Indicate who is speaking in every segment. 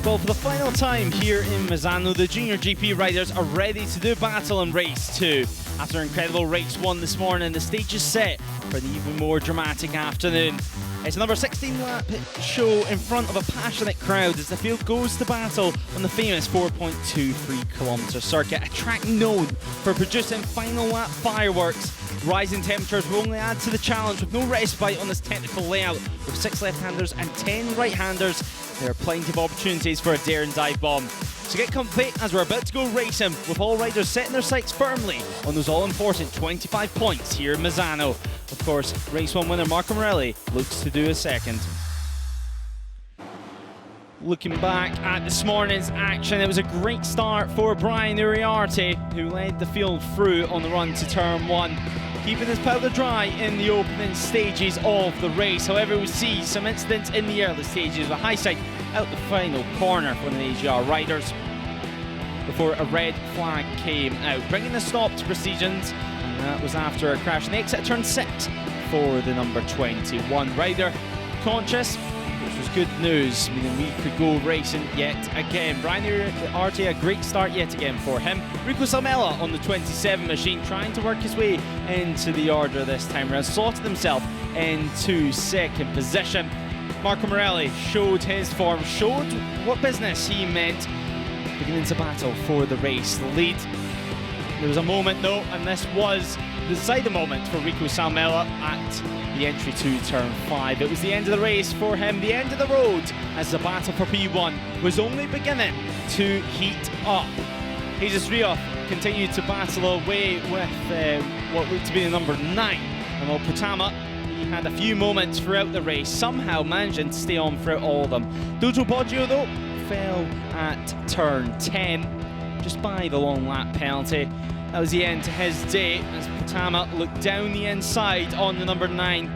Speaker 1: Well, for the final time here in Misano, the Junior GP riders are ready to do battle in race 2. After an incredible race 1 this morning, the stage is set for an even more dramatic afternoon. It's another 16-lap show in front of a passionate crowd as the field goes to battle on the famous 4.23km circuit, a track known for producing final lap fireworks. Rising temperatures will only add to the challenge with no respite on this technical layout. With 6 left-handers and 10 right-handers, there are plenty of opportunities for a dare and dive bomb. So get comfy as we're about to go racing, with all riders setting their sights firmly on those all-important 25 points here in Misano. Of course, race 1 winner Marco Morelli looks to do a second. Looking back at this morning's action, it was a great start for Brian Uriarte, who led the field through on the run to turn 1, keeping his powder dry in the opening stages of the race. However, we see some incidents in the early stages, with high side out the final corner for the AGR riders before a red flag came out, bringing a stop to proceedings, and that was after a crash in the exit turn 6 for the number 21 rider. Conscious, which was good news, meaning we could go racing yet again. Brian Uriarte, a great start yet again for him. Rico Salmela on the 27 machine, trying to work his way into the order this time around, slotted himself into second position. Marco Morelli showed his form, showed what business he meant, beginning to battle for the race lead. There was a moment though, and this was the deciding moment for Rico Salmela at the entry to turn 5. It was the end of the race for him, the end of the road, as the battle for P1 was only beginning to heat up. Jesus Rios continued to battle away with what looked to be the number 9, and while Potama, he had a few moments throughout the race, somehow managing to stay on throughout all of them. Dojo Boggio though fell at turn 10, just by the long lap penalty. That was the end to his day as Potama looked down the inside on the number 9.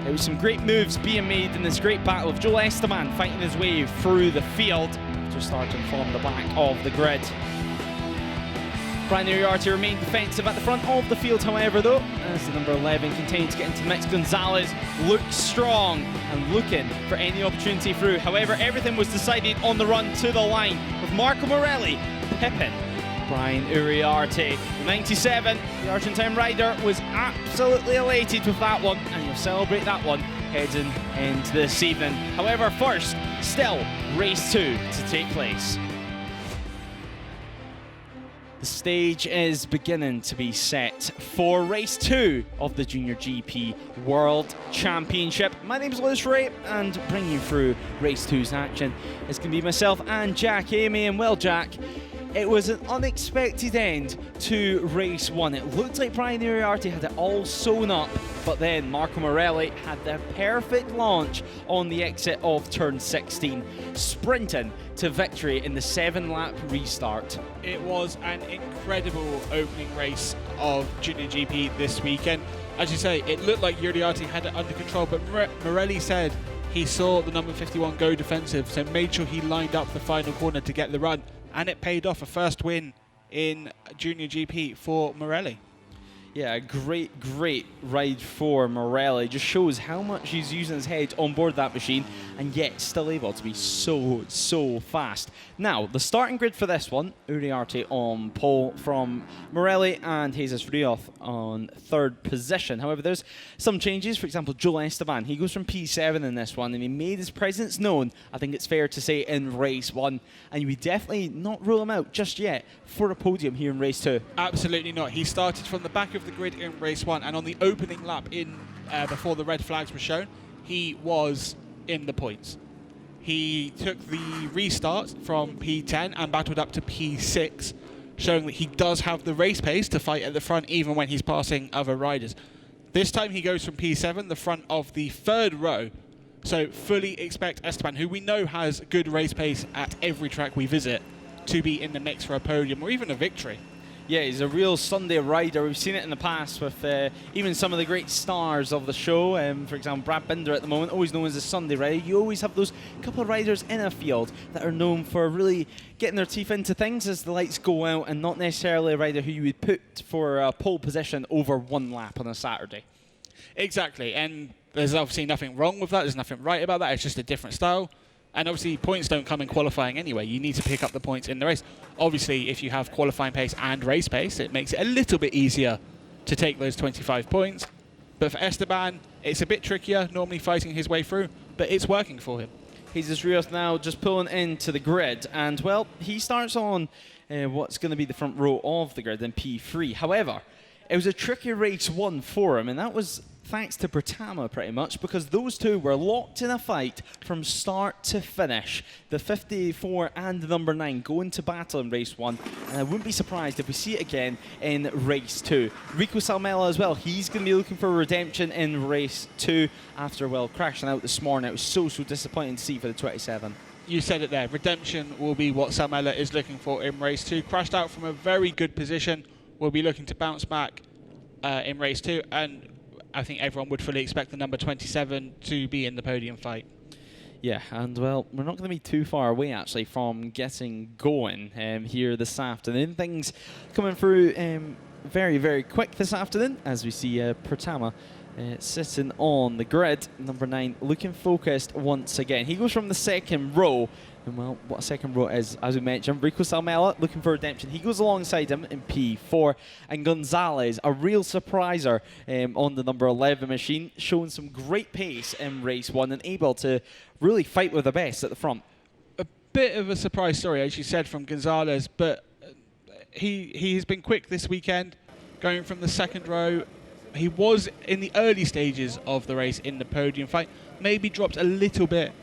Speaker 1: There was some great moves being made in this great battle, with Joel Esteban fighting his way through the field after starting from the back of the grid. Brian Uriarte remained defensive at the front of the field, however, though, as the number 11 continued to get into the mix. Gonzalez looked strong and looking for any opportunity through. However, everything was decided on the run to the line, with Marco Morelli pipping Brian Uriarte. The 97, the Argentine rider, was absolutely elated with that one, and he'll celebrate that one heading into this evening. However, first, still race 2 to take place. The stage is beginning to be set for race 2 of the Junior GP World Championship. My name is Lewis Ray, and bringing you through race 2's action is going to be myself and Jack Amy. And well, Jack, it was an unexpected end to race 1. It looked like Brian Uriarte had it all sewn up, but then Marco Morelli had the perfect launch on the exit of turn 16, sprinting to victory in the 7-lap restart.
Speaker 2: It was an incredible opening race of Junior GP this weekend. As you say, it looked like Uriarte had it under control, but Morelli said he saw the number 51 go defensive, so made sure he lined up the final corner to get the run, and it paid off. A first win in Junior GP for Morelli.
Speaker 1: Yeah, a great ride for Morelli. Just shows how much he's using his head on board that machine, and yet still able to be so fast. Now, the starting grid for this one, Uriarte on pole from Morelli, and Jesus Rios on 3rd position. However, there's some changes. For example, Joel Esteban, he goes from P7 in this one, and he made his presence known, I think it's fair to say, in race 1. And we definitely not rule him out just yet for a podium here in race 2.
Speaker 2: Absolutely not. He started from the back of the grid in race 1, and on the opening lap before the red flags were shown, he was in the points. He took the restart from P10 and battled up to P6, showing that he does have the race pace to fight at the front even when he's passing other riders. This time he goes from P7, the front of the 3rd row, so fully expect Esteban, who we know has good race pace at every track we visit, to be in the mix for a podium or even a victory.
Speaker 1: Yeah, he's a real Sunday rider. We've seen it in the past with even some of the great stars of the show. For example, Brad Binder at the moment, always known as a Sunday rider. You always have those couple of riders in a field that are known for really getting their teeth into things as the lights go out, and not necessarily a rider who you would put for a pole position over 1 lap on a Saturday.
Speaker 2: Exactly, and there's obviously nothing wrong with that. There's nothing right about that. It's just a different style. And obviously, points don't come in qualifying anyway. You need to pick up the points in the race. Obviously, if you have qualifying pace and race pace, it makes it a little bit easier to take those 25 points. But for Esteban, it's a bit trickier, normally fighting his way through, but it's working for him.
Speaker 1: Jesus Rios now just pulling into the grid, and well, he starts on what's going to be the front row of the grid in P3. However, it was a tricky race 1 for him, and that was thanks to Pratama pretty much, because those two were locked in a fight from start to finish. The 54 and the number 9 go into battle in race 1, and I wouldn't be surprised if we see it again in race 2. Rico Salmela as well, he's going to be looking for redemption in race 2 after, well, crashing out this morning. It was so disappointing to see for the 27.
Speaker 2: You said it there. Redemption will be what Salmela is looking for in race 2. Crashed out from a very good position. Will be looking to bounce back in race 2, and I think everyone would fully expect the number 27 to be in the podium fight.
Speaker 1: Yeah, and well, we're not going to be too far away actually from getting going here this afternoon. Things coming through very, very quick this afternoon as we see Pratama sitting on the grid. Number 9 looking focused once again. He goes from the second row. And well, what a second row is, as we mentioned, Rico Salmela looking for redemption. He goes alongside him in P4. And Gonzalez, a real surpriser on the number 11 machine, showing some great pace in race 1 and able to really fight with the best at the front.
Speaker 2: A bit of a surprise story, as you said, from Gonzalez, but he has been quick this weekend, going from the second row. He was in the early stages of the race in the podium fight, maybe dropped a little bit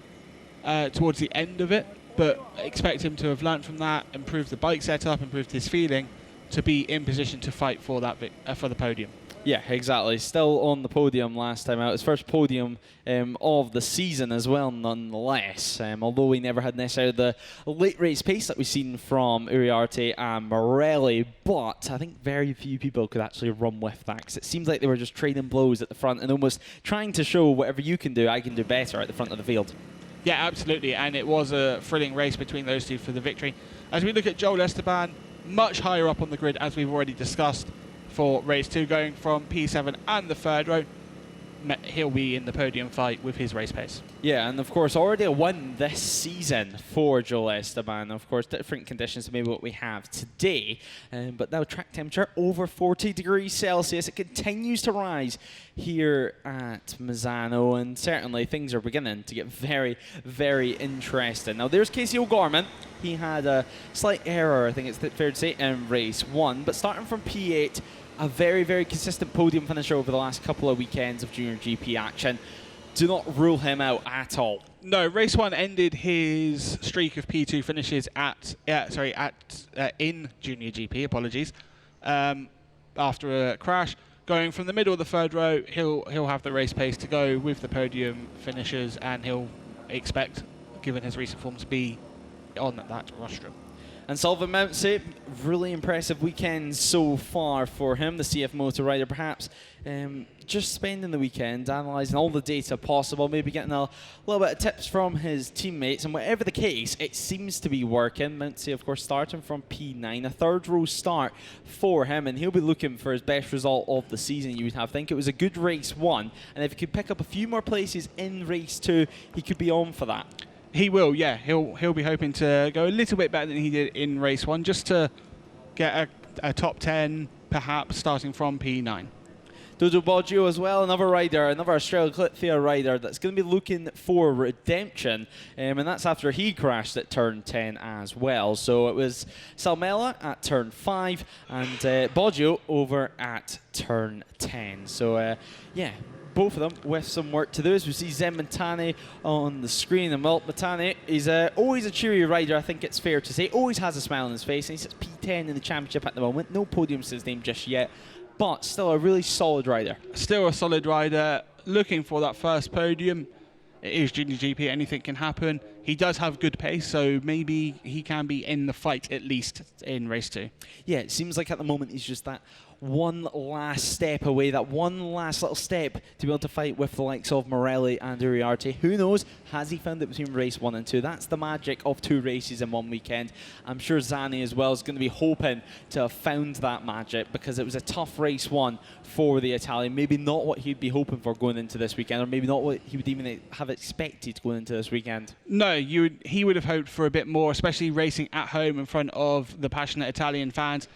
Speaker 2: towards the end of it, but expect him to have learnt from that, improved the bike setup, improved his feeling to be in position to fight for that for the podium.
Speaker 1: Yeah, exactly. Still on the podium last time out. His first podium of the season as well, nonetheless. Although he never had necessarily the late race pace that we've seen from Uriarte and Morelli, but I think very few people could actually run with that, because it seems like they were just trading blows at the front and almost trying to show whatever you can do, I can do better at the front of the field.
Speaker 2: Yeah, absolutely, and it was a thrilling race between those two for the victory. As we look at Joel Esteban, much higher up on the grid, as we've already discussed, for race 2, going from P7 and the third row. He'll be in the podium fight with his race pace. Yeah,
Speaker 1: and of course already a win this season for Joel Esteban. Of course, different conditions to maybe what we have today, but now track temperature over 40 degrees Celsius. It continues to rise here at Misano, and certainly things are beginning to get very, very interesting. Now there's Casey O'Gorman. He had a slight error, I think it's fair to say, in race 1, but starting from P8, a very, very consistent podium finisher over the last couple of weekends of Junior GP action. Do not rule him out at all.
Speaker 2: No, race 1 ended his streak of P2 finishes in Junior GP. Apologies. After a crash, going from the middle of the third row, he'll have the race pace to go with the podium finishers, and he'll expect, given his recent form, to be on that rostrum.
Speaker 1: And Sullivan Mountsie, really impressive weekend so far for him, the CF Motor rider, perhaps just spending the weekend analysing all the data possible, maybe getting a little bit of tips from his teammates, and whatever the case, it seems to be working. Mountsie, of course, starting from P9, a third row start for him, and he'll be looking for his best result of the season, you would have. I think it was a good race 1, and if he could pick up a few more places in race 2, he could be on for that.
Speaker 2: He will, yeah. He'll be hoping to go a little bit better than he did in race 1, just to get a top 10, perhaps, starting from P9.
Speaker 1: Dodo Boggio as well, another rider, another Australia rider that's going to be looking for redemption, and that's after he crashed at turn 10 as well. So it was Salmela at turn 5 and Boggio over at turn 10. So yeah, both of them with some work to do. As we see Zen Matane on the screen, and well, Matane is always a cheery rider, I think it's fair to say. Always has a smile on his face, and he's at P10 in the championship at the moment. No podiums to his name just yet, but still a really solid rider.
Speaker 2: Still a solid rider, looking for that first podium. It is Junior GP, anything can happen. He does have good pace, so maybe he can be in the fight at least in race 2.
Speaker 1: Yeah, it seems like at the moment he's just that one last step away, that one last little step to be able to fight with the likes of Morelli and Uriarte. Who knows? Has he found it between race 1 and 2? That's the magic of 2 races in one weekend. I'm sure Zani as well is going to be hoping to have found that magic, because it was a tough race 1 for the Italian. Maybe not what he'd be hoping for going into this weekend, or maybe not what he would even have expected going into this weekend.
Speaker 2: No, he would have hoped for a bit more, especially racing at home in front of the passionate Italian fans.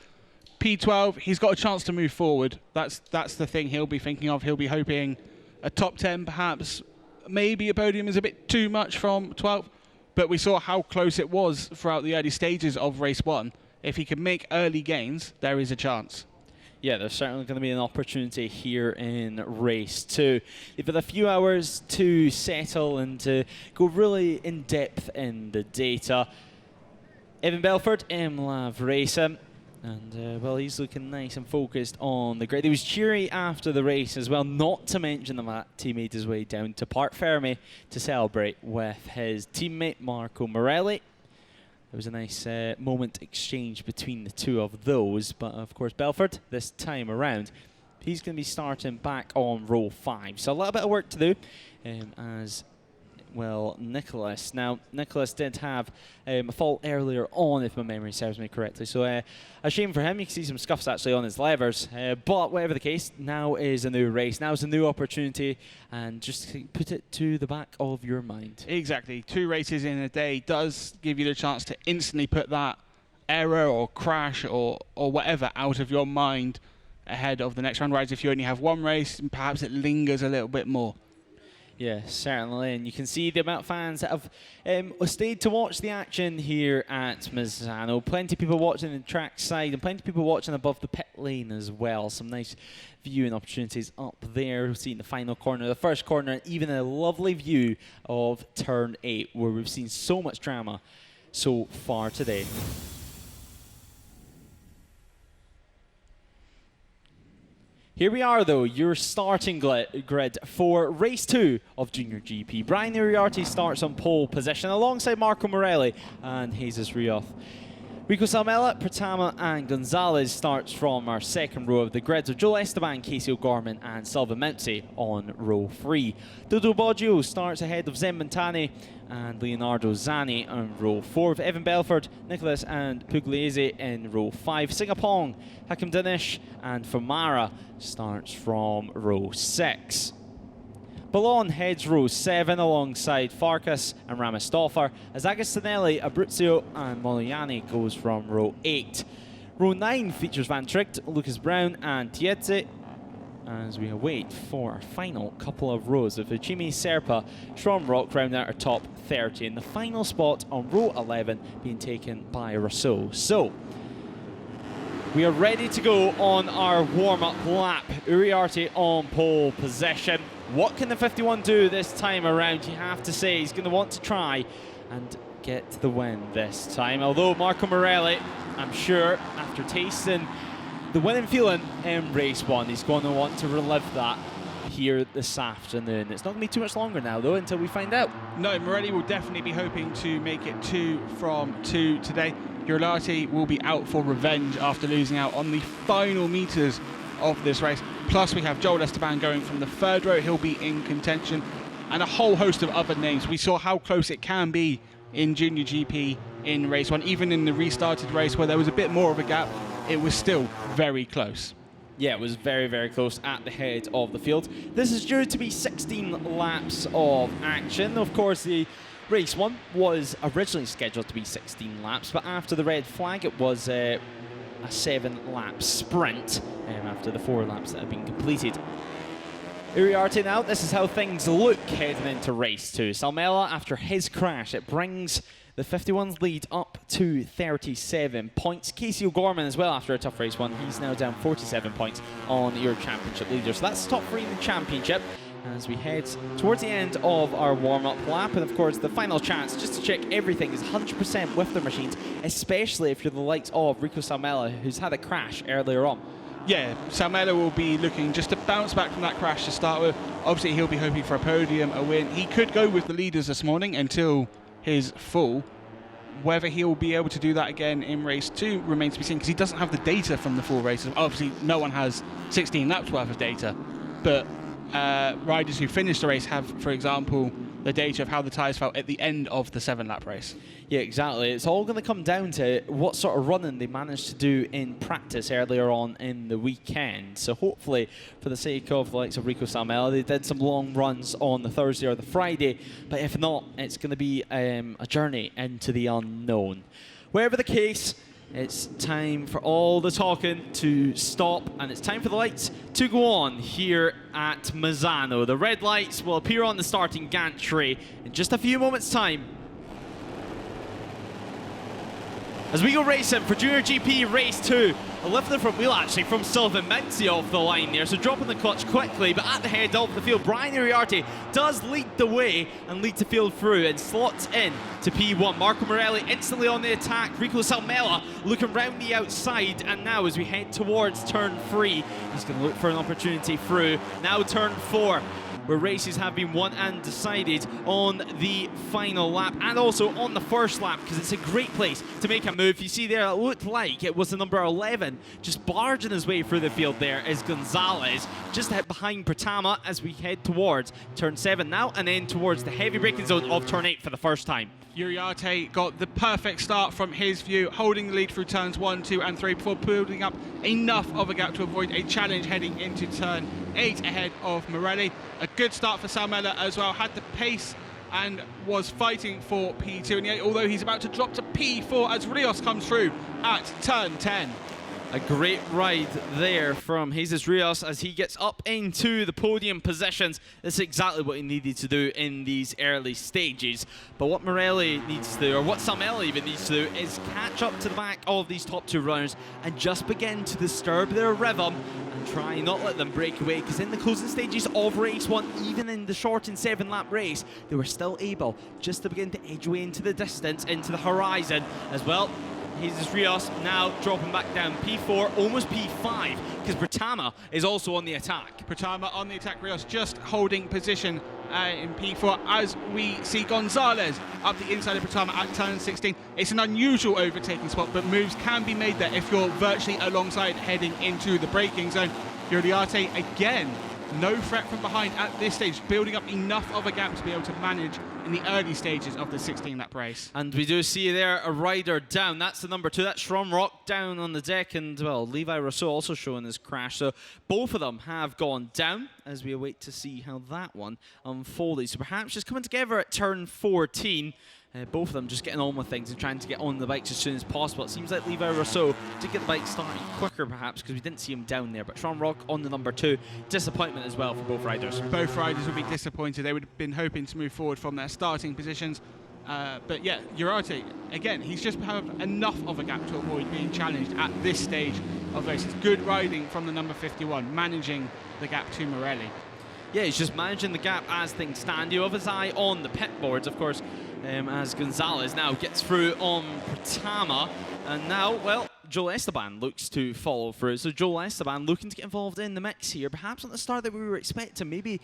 Speaker 2: P12, he's got a chance to move forward. That's the thing he'll be thinking of. He'll be hoping a top 10 perhaps. Maybe a podium is a bit too much from 12, but we saw how close it was throughout the early stages of race 1. If he can make early gains, there is a chance.
Speaker 1: Yeah, there's certainly going to be an opportunity here in race 2. They've had a few hours to settle and to go really in depth in the data. Evan Belford, MLav racing. And, well, he's looking nice and focused on the grid. He was cheery after the race as well, not to mention that he made his way down to Parc Ferme to celebrate with his teammate Marco Morelli. There was a nice moment exchange between the two of those, but of course Belford, this time around, he's going to be starting back on row 5. So a little bit of work to do as well, Nicholas. Now, Nicholas did have a fault earlier on, if my memory serves me correctly. So, a shame for him. You can see some scuffs actually on his levers. But whatever the case, now is a new race. Now is a new opportunity. And just put it to the back of your mind.
Speaker 2: Exactly. 2 races in a day does give you the chance to instantly put that error or crash or whatever out of your mind ahead of the next round. Whereas if you only have 1 race, perhaps it lingers a little bit more.
Speaker 1: Yeah, certainly, and you can see the amount of fans that have stayed to watch the action here at Misano. Plenty of people watching the track side and plenty of people watching above the pit lane as well. Some nice viewing opportunities up there. We've seen the final corner, the first corner, and even a lovely view of turn 8, where we've seen so much drama so far today. Here we are, though, your starting grid for race 2 of JuniorGP. Brian Uriarte starts on pole position alongside Marco Morelli and Jesus Rioth. Rico Salmela, Pratama and Gonzalez starts from our second row of the grids of Joel Esteban, Casey O'Gorman and Silva Mountsie on row 3. Dodo Boggio starts ahead of Zen Montani and Leonardo Zani on row 4, with Evan Belford, Nicholas and Pugliese in row 5. Singapong, Hakim Danish and Famara starts from row 6. Ballon heads row 7 alongside Farkas and Ramistoffer, as Agostinelli, Abruzzo and Moliani goes from row 8. Row 9 features Van Tricht, Lucas Brown and Tietse, as we await for our final couple of rows, with Uchimi Serpa, Schrom Rock round out our top 30, and the final spot on row 11 being taken by Rousseau. So, we are ready to go on our warm-up lap. Uriarte on pole position. What can the 51 do this time around? You have to say he's going to want to try and get the win this time. Although Marco Morelli, I'm sure, after tasting the winning feeling in race 1, he's going to want to relive that here this afternoon. It's not going to be too much longer now, though, until we find out.
Speaker 2: No, Morelli will definitely be hoping to make it 2 from 2 today. Uriarte will be out for revenge after losing out on the final meters of this race. Plus, we have Joel Esteban going from the 3rd row. He'll be in contention, and a whole host of other names. We saw how close it can be in JuniorGP in race 1. Even in the restarted race where there was a bit more of a gap, it was still very close.
Speaker 1: Yeah, it was very, very close at the head of the field. This is due to be 16 laps of action. Of course, the race 1 was originally scheduled to be 16 laps, but after the red flag, it was a 7-lap sprint after the 4 laps that had been completed. Uriarte now, this is how things look heading into race 2. Salmela, after his crash, it brings the 51's lead up to 37 points. Casey O'Gorman as well, after a tough race 1, he's now down 47 points on your championship leader. So that's top 3 in the championship as we head towards the end of our warm-up lap. And of course, the final chance just to check everything is 100% with the machines, especially if you're the likes of Rico Salmela, who's had a crash earlier on.
Speaker 2: Yeah, Salmela will be looking just to bounce back from that crash to start with. Obviously, he'll be hoping for a podium, a win. He could go with the leaders this morning until his fall. Whether he'll be able to do that again in race 2 remains to be seen, because he doesn't have the data from the full races. Obviously, no one has 16 laps worth of data, but riders who finish the race have, for example, the data of how the tyres felt at the end of the 7-lap race.
Speaker 1: Yeah, exactly. It's all going to come down to what sort of running they managed to do in practice earlier on in the weekend. So hopefully, for the sake of the likes of Rico Simoncelli, they did some long runs on the Thursday or the Friday. But if not, it's going to be a journey into the unknown. Wherever the case, it's time for all the talking to stop, and it's time for the lights to go on here at Misano. The red lights will appear on the starting gantry in just a few moments' time. As we go racing for JuniorGP Race 2, a lift in the front wheel actually from Sylvain Menzi off the line there, so dropping the clutch quickly, but at the head of the field, Brian Uriarte does lead the way and lead the field through and slots in to P1. Marco Morelli instantly on the attack, Rico Salmela looking round the outside, and now as we head towards turn 3, he's going to look for an opportunity through. Now turn 4, where races have been won and decided on the final lap and also on the first lap, because it's a great place to make a move. You see there, it looked like it was the number 11 just barging his way through the field there is Gonzalez, just behind Pratama as we head towards turn 7 now, and then towards the heavy braking zone of turn 8 for the first time.
Speaker 2: Uriarte got the perfect start from his view, holding the lead through turns 1, 2 and 3 before building up enough of a gap to avoid a challenge heading into turn 8 ahead of Morelli. A good start for Salmela as well, had the pace and was fighting for P2, and yet although he's about to drop to P4 as Rios comes through at turn 10.
Speaker 1: A great ride there from Jesus Rios as he gets up into the podium positions. That's exactly what he needed to do in these early stages. But what Morelli needs to do, or what Salmela even needs to do, is catch up to the back of these top 2 runners and just begin to disturb their rhythm and try not let them break away, because in the closing stages of race 1, even in the shortened 7-lap race, they were still able just to begin to edge away into the distance, into the horizon as well. Jesus Rios now dropping back down P4, almost P5, because Pratama is also on the attack.
Speaker 2: Pratama on the attack, Rios just holding position in P4 as we see Gonzalez up the inside of Pratama at turn 16. It's an unusual overtaking spot, but moves can be made there if you're virtually alongside heading into the braking zone. Uriarte again, no threat from behind at this stage, building up enough of a gap to be able to manage in the early stages of the 16-lap race.
Speaker 1: And we do see there a rider down. That's the number 2. That's Shromrock down on the deck, and well, Levi Rousseau also showing his crash. So both of them have gone down as we await to see how that one unfolded. So perhaps just coming together at turn 14. Both of them just getting on with things and trying to get on the bikes as soon as possible. It seems like Levi Rousseau did get the bike started quicker, perhaps, because we didn't see him down there. But Shromrock on the number 2. Disappointment as well for both riders. Both
Speaker 2: riders would be disappointed. They would have been hoping to move forward from their starting positions. But yeah, Uriarte, again, he's just have enough of a gap to avoid being challenged at this stage of races. Good riding from the number 51, managing the gap to Morelli.
Speaker 1: Yeah, he's just managing the gap as things stand. You have his eye on the pit boards, of course, as Gonzalez now gets through on Pratama. And now, well, Joel Esteban looks to follow through. So Joel Esteban looking to get involved in the mix here. Perhaps at the start that we were expecting, maybe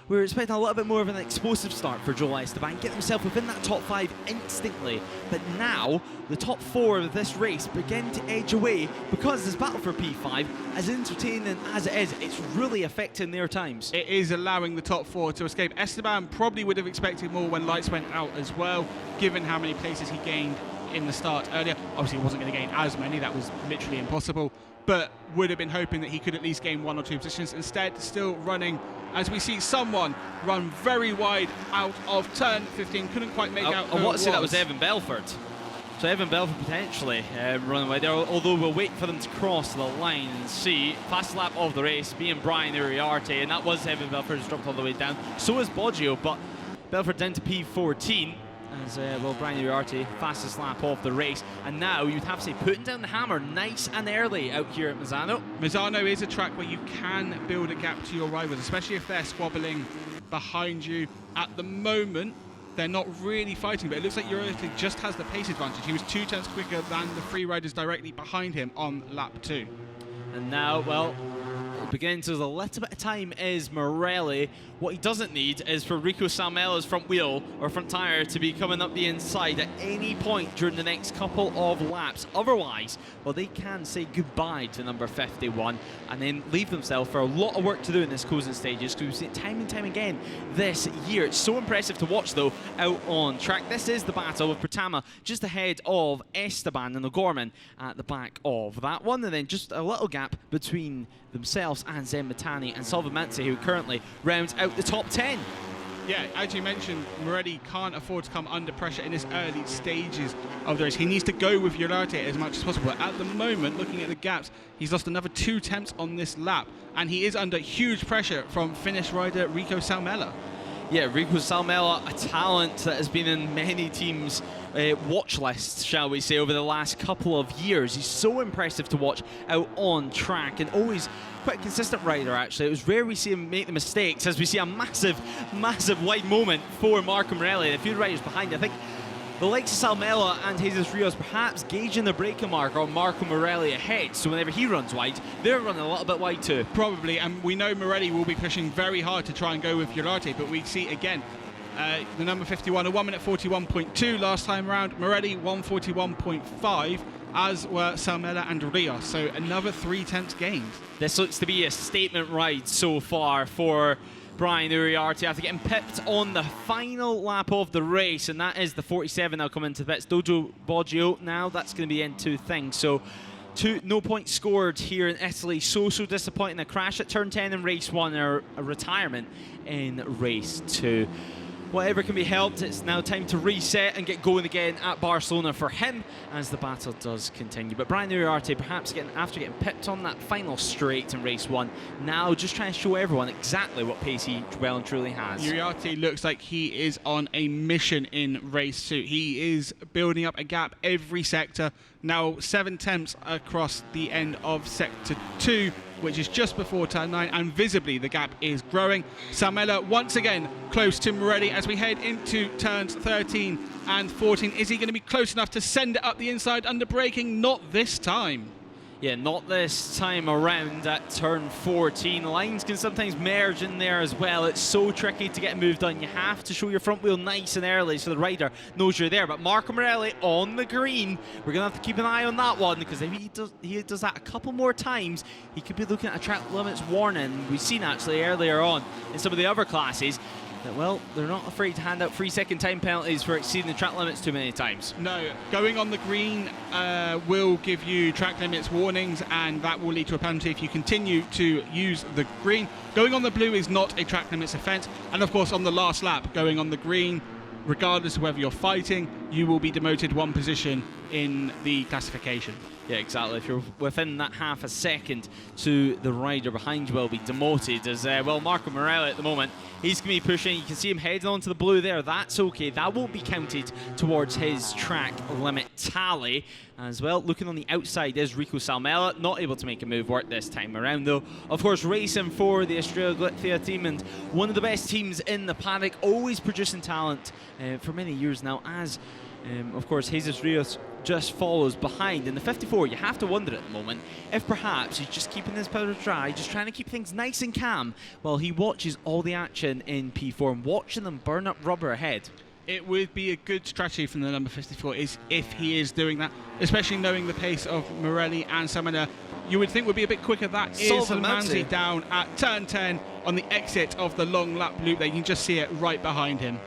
Speaker 1: we were expecting a little bit more of an explosive start for Joel Esteban, get himself within that top 5 instantly. But now, the top 4 of this race begin to edge away because this battle for P5, as entertaining as it is, it's really affecting their times.
Speaker 2: It is allowing the top 4 to escape. Esteban probably would have expected more when lights went out as well, given how many places he gained in the start earlier. Obviously, he wasn't going to gain as many, that was literally impossible, but would have been hoping that he could at least gain 1 or 2 positions. Instead, still running as we see someone run very wide out of turn 15. Couldn't quite make out who
Speaker 1: I want to say
Speaker 2: was.
Speaker 1: that was Evan Belford. So Evan Belford potentially running away there, although we'll wait for them to cross the line and see. Fastest lap of the race being Brian Uriarte, and that was Evan Belford who's dropped all the way down. So is Boggio, but Belford down to P14. As well, Brian Uriarte, fastest lap of the race. And now you'd have to say putting down the hammer nice and early out here at Misano.
Speaker 2: Misano is a track where you can build a gap to your rivals, especially if they're squabbling behind you. At the moment, they're not really fighting, but it looks like Uriarte just has the pace advantage. He was 2 turns quicker than the 3 riders directly behind him on lap 2.
Speaker 1: And now, well, beginning to lose a little bit of time is Morelli. What he doesn't need is for Rico Salmella's front wheel or front tyre to be coming up the inside at any point during the next couple of laps. Otherwise, well, they can say goodbye to number 51 and then leave themselves for a lot of work to do in this closing stages, because we've seen it time and time again this year. It's so impressive to watch, though, out on track. This is the battle with Pratama just ahead of Esteban and O'Gorman at the back of that one, and then just a little gap between themselves and Zen Matani and Salvamanzi, who currently rounds out the top 10.
Speaker 2: Yeah, as you mentioned, Moretti can't afford to come under pressure in this early stages of the race. He needs to go with Uriarte as much as possible. At the moment, looking at the gaps, he's lost another 2 attempts on this lap, and he is under huge pressure from Finnish rider Rico Salmela.
Speaker 1: Yeah, Rico Salmela, a talent that has been in many teams' watch lists, shall we say, over the last couple of years. He's so impressive to watch out on track, and always quite a consistent rider, actually. It was rare we see him make the mistakes, as we see a massive, massive wide moment for Marco Morelli. And a few riders behind, I think the likes of Salmela and Jesus Rios perhaps gauging the braking mark on Marco Morelli ahead, so whenever he runs wide, they're running a little bit wide too. Probably,
Speaker 2: and we know Morelli will be pushing very hard to try and go with Uriarte, but we see again, the number 51, a 1 minute 41.2 last time round, Morelli 141.5, as were Salmela and Rios, so another 3 tenths gains.
Speaker 1: This looks to be a statement ride so far for Brian Uriarte after getting pipped on the final lap of the race, and that is the 47 that'll come into the pits. Dojo Boggio now, that's going to be into things. So no points scored here in Italy. So disappointing. A crash at turn 10 in race 1, or a retirement in race 2. Whatever can be helped, it's now time to reset and get going again at Barcelona for him as the battle does continue. But Brian Uriarte, perhaps after getting pipped on that final straight in race 1, now just trying to show everyone exactly what pace he well and truly has.
Speaker 2: Uriarte looks like he is on a mission in race 2. He is building up a gap every sector. Now 7 tenths across the end of sector 2, which is just before turn 9, and visibly the gap is growing. Salmela once again close to Moretti as we head into turns 13 and 14. Is he going to be close enough to send it up the inside under braking? Not this time.
Speaker 1: Yeah, not this time around at turn 14. Lines can sometimes merge in there as well. It's so tricky to get a move done. You have to show your front wheel nice and early so the rider knows you're there. But Marco Morelli on the green, we're going to have to keep an eye on that one, because if he does that a couple more times, he could be looking at a track limits warning. We've seen actually earlier on in some of the other classes that, well, they're not afraid to hand out 3 second time penalties for exceeding the track limits too many times.
Speaker 2: No, going on the green will give you track limits warnings, and that will lead to a penalty if you continue to use the green. Going on the blue is not a track limits offence, and of course on the last lap, going on the green, regardless of whether you're fighting, you will be demoted 1 position in the classification.
Speaker 1: Yeah, exactly. If you're within that half a second to the rider behind, you will be demoted. As well, Marco Morelli at the moment, he's going to be pushing. You can see him heading onto the blue there. That's okay. That won't be counted towards his track limit tally. As well, looking on the outside is Rico Salmela, not able to make a move work this time around, though. Of course, racing for the Australia Galicia team, and one of the best teams in the paddock, always producing talent for many years now, as of course Jesus Rios just follows behind. In the 54, you have to wonder at the moment if perhaps he's just keeping his powder dry, just trying to keep things nice and calm while he watches all the action in P4 and watching them burn up rubber ahead.
Speaker 2: It would be a good strategy from the number 54 if he is doing that, especially knowing the pace of Morelli and Salmela. You would think would be a bit quicker. That is Salmanzi down at turn 10 on the exit of the long lap loop there. You can just see it right behind him.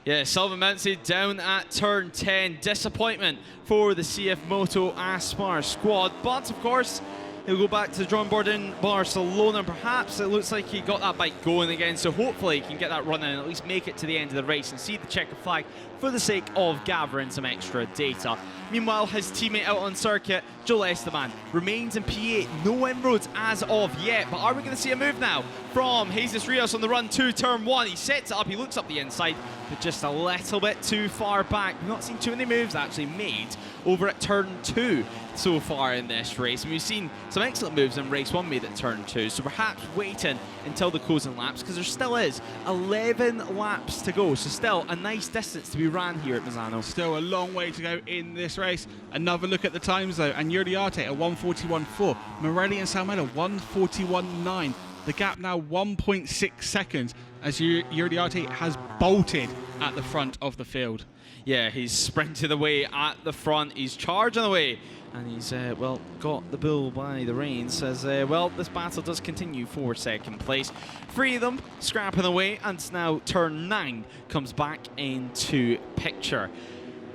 Speaker 1: Yeah, Salvamanzi down at turn 10. Disappointment for the CF Moto Aspar squad. But, of course, he'll go back to the drawing board in Barcelona. Perhaps it looks like he got that bike going again, so hopefully he can get that running and at least make it to the end of the race and see the checkered flag for the sake of gathering some extra data. Meanwhile, his teammate out on circuit, Joel Esteban, remains in P8. No inroads as of yet, but are we going to see a move now from Jesus Rios on the run to turn 1? He sets it up, he looks up the inside, but just a little bit too far back. We've not seen too many moves actually made over at turn 2 so far in this race. And we've seen some excellent moves in race 1 made at turn 2, so perhaps waiting until the closing laps, because there still is 11 laps to go, so still a nice distance to be ran here at Misano.
Speaker 2: Still a long way to go in this race. Another look at the times though, and Uriarte at 1:41.4, Morelli and Salmela 1:41.9. The gap now 1.6 seconds as Uriarte has bolted at the front of the field.
Speaker 1: Yeah, he's sprinted away at the front, he's charging away, and he's, well, got the bull by the reins as, well, this battle does continue for second place. Three of them scrapping away, and now turn 9 comes back into picture.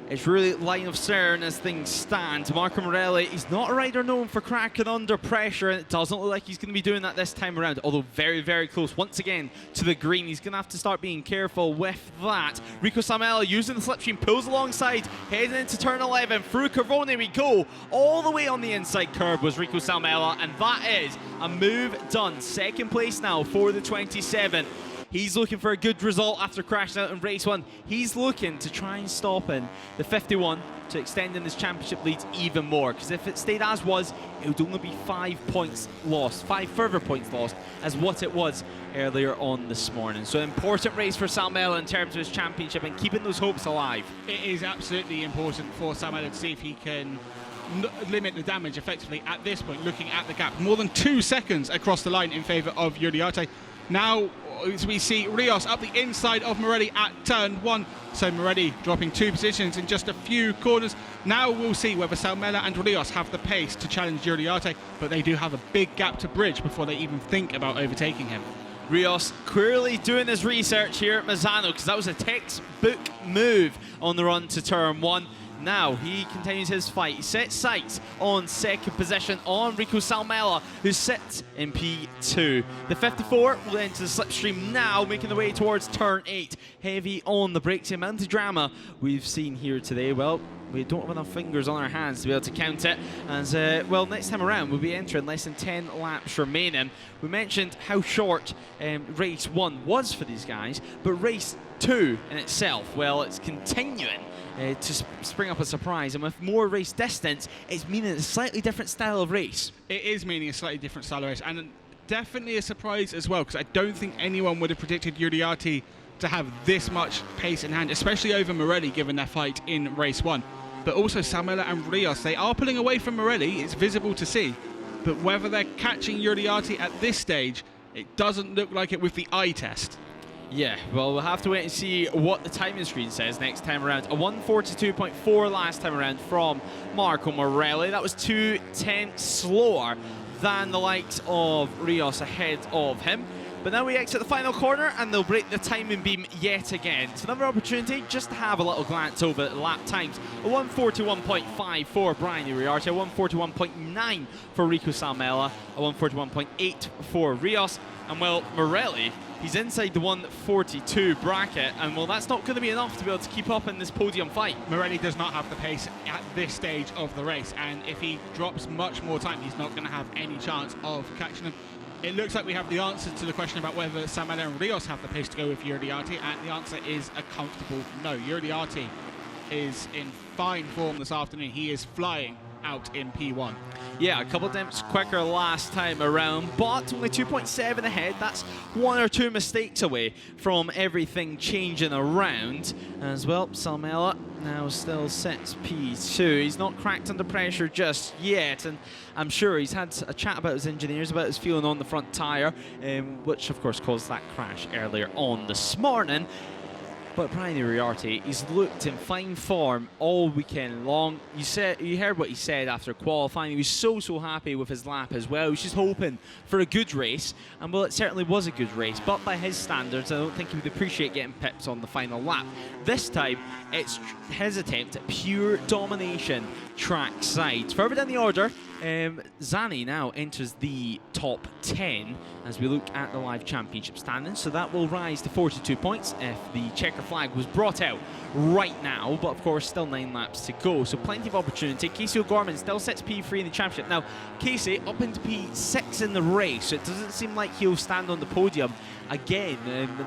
Speaker 1: It's really line of stern as things stand. Marco Morelli, he's not a rider known for cracking under pressure, and it doesn't look like he's going to be doing that this time around, although very, very close once again to the green. He's going to have to start being careful with that. Rico Salmela using the slipstream, pulls alongside, heading into turn 11. Through Carvone we go. All the way on the inside curve was Rico Salmela, and that is a move done. Second place now for the 27. He's looking for a good result after crashing out in race 1. He's looking to try and stop in the 51 to extending his championship lead even more, because if it stayed as was, it would only be 5 points lost, 5 further points lost as what it was earlier on this morning. So an important race for Salmela in terms of his championship and keeping those hopes alive.
Speaker 2: It is absolutely important for Salmela to see if he can limit the damage effectively at this point, looking at the gap. More than 2 seconds across the line in favour of Uriarte. Now as we see Rios up the inside of Morelli at turn 1. So Morelli dropping 2 positions in just a few corners. Now we'll see whether Salmela and Rios have the pace to challenge Uriarte, but they do have a big gap to bridge before they even think about overtaking him.
Speaker 1: Rios clearly doing his research here at Misano, because that was a textbook move on the run to turn 1. Now he continues his fight. He sets sights on second position on Rico Salmela, who sits in P2. The 54 will enter the slipstream now, making the way towards turn 8. Heavy on the brakes. The amount of drama we've seen here today, well, we don't have enough fingers on our hands to be able to count it. As well, next time around we'll be entering less than 10 laps remaining. We mentioned how short race 1 was for these guys, but race 2 in itself, well, it's continuing to spring up a surprise, and with more race distance, it's meaning a slightly different style of race.
Speaker 2: It is meaning a slightly different style of race, and definitely a surprise as well, because I don't think anyone would have predicted Uriarte to have this much pace in hand, especially over Morelli, given their fight in race 1. But also Salmela and Rios, they are pulling away from Morelli, it's visible to see, but whether they're catching Uriarte at this stage, it doesn't look like it with the eye test.
Speaker 1: Yeah, well, we'll have to wait and see what the timing screen says next time around. A 1:42.4 last time around from Marco Morelli. That was 2 tenths slower than the likes of Rios ahead of him. But now we exit the final corner and they'll break the timing beam yet again. It's another opportunity just to have a little glance over at the lap times. A 1:41.5 for Brian Uriarte, a 1:41.9 for Rico Salmela, a 1:41.8 for Rios. And well, Morelli, he's inside the 1:42 bracket, and well, that's not going to be enough to be able to keep up in this podium fight.
Speaker 2: Morelli does not have the pace at this stage of the race, and if he drops much more time, he's not going to have any chance of catching him. It looks like we have the answer to the question about whether Salmela and Rios have the pace to go with Uriarte, and the answer is a comfortable no. Uriarte is in fine form this afternoon. He is flying out in P1.
Speaker 1: Yeah, a couple of tenths quicker last time around, but only 2.7 ahead. That's 1 or 2 mistakes away from everything changing around. As well, Salmela now still sits P2. He's not cracked under pressure just yet, and I'm sure he's had a chat about his engineers, about his feeling on the front tyre, which of course caused that crash earlier on this morning. But Brian Uriarte, he's looked in fine form all weekend long. You heard what he said after qualifying. He was so happy with his lap as well. He was just hoping for a good race, and well, it certainly was a good race, but by his standards, I don't think he would appreciate getting pips on the final lap. This time, it's his attempt at pure domination track side. Further down the order, Zani now enters the top 10 as we look at the live championship standings. So that will rise to 42 points if the checker flag was brought out right now. But of course, still 9 laps to go. So plenty of opportunity. Casey O'Gorman still sits P3 in the championship. Now, Casey up into P6 in the race. So it doesn't seem like he'll stand on the podium again.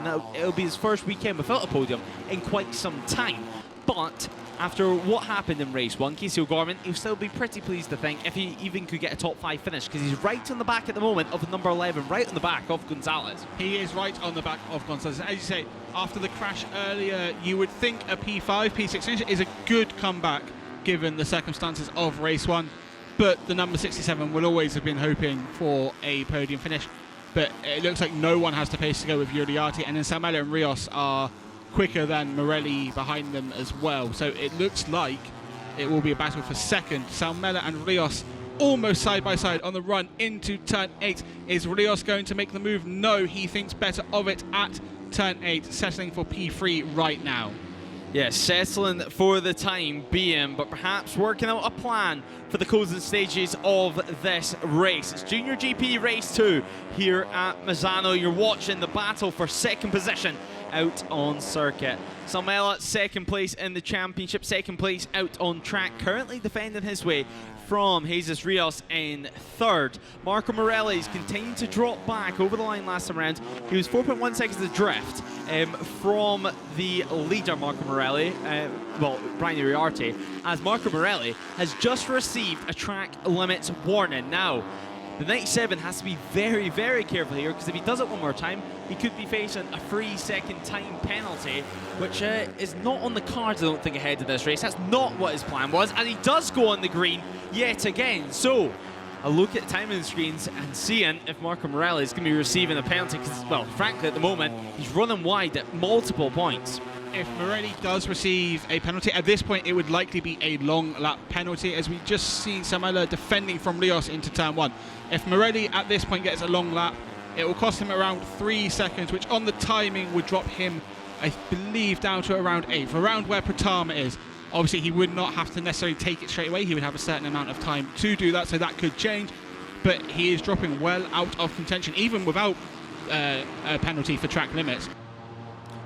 Speaker 1: Now it'll be his first weekend without a podium in quite some time. But after what happened in race 1, Casey O'Gorman, he'll still be pretty pleased to think if he even could get a top 5 finish, because he's right on the back at the moment of number 11, right on the back of Gonzalez.
Speaker 2: He is right on the back of Gonzalez. As you say, after the crash earlier, you would think a P5, P6 finish is a good comeback given the circumstances of race 1. But the number 67 will always have been hoping for a podium finish. But it looks like no one has the pace to go with Uriarte, and then Saumella and Rios are quicker than Morelli behind them as well. So it looks like it will be a battle for second. Saumella and Rios almost side by side on the run into turn 8. Is Rios going to make the move? No, he thinks better of it at turn 8, settling for P3 right now.
Speaker 1: Yes, settling for the time being, but perhaps working out a plan for the closing stages of this race. It's JuniorGP Race 2 here at Misano. You're watching the battle for second position out on circuit. Saumella, second place in the championship, second place out on track, currently defending his way from Jesus Rios in third. Marco Morelli's continuing to drop back over the line last time around. He was 4.1 seconds adrift from the leader, Marco Morelli, well, Brian Uriarte, as Marco Morelli has just received a track limits warning. Now, the 97 has to be very, very careful here, because if he does it one more time, he could be facing a 3-second time penalty, which is not on the cards, I don't think, ahead of this race. That's not what his plan was, and he does go on the green yet again. So, a look at the timing screens and seeing if Marco Morelli is going to be receiving a penalty, because, well, frankly, at the moment, he's running wide at multiple points.
Speaker 2: If Morelli does receive a penalty, at this point it would likely be a long lap penalty, as we just seen Saumella defending from Rios into turn 1. If Morelli at this point gets a long lap, it will cost him around 3 seconds, which on the timing would drop him, I believe, down to around 8, around where Pratama is. Obviously he would not have to necessarily take it straight away, he would have a certain amount of time to do that, so that could change, but he is dropping well out of contention, even without a penalty for track limits.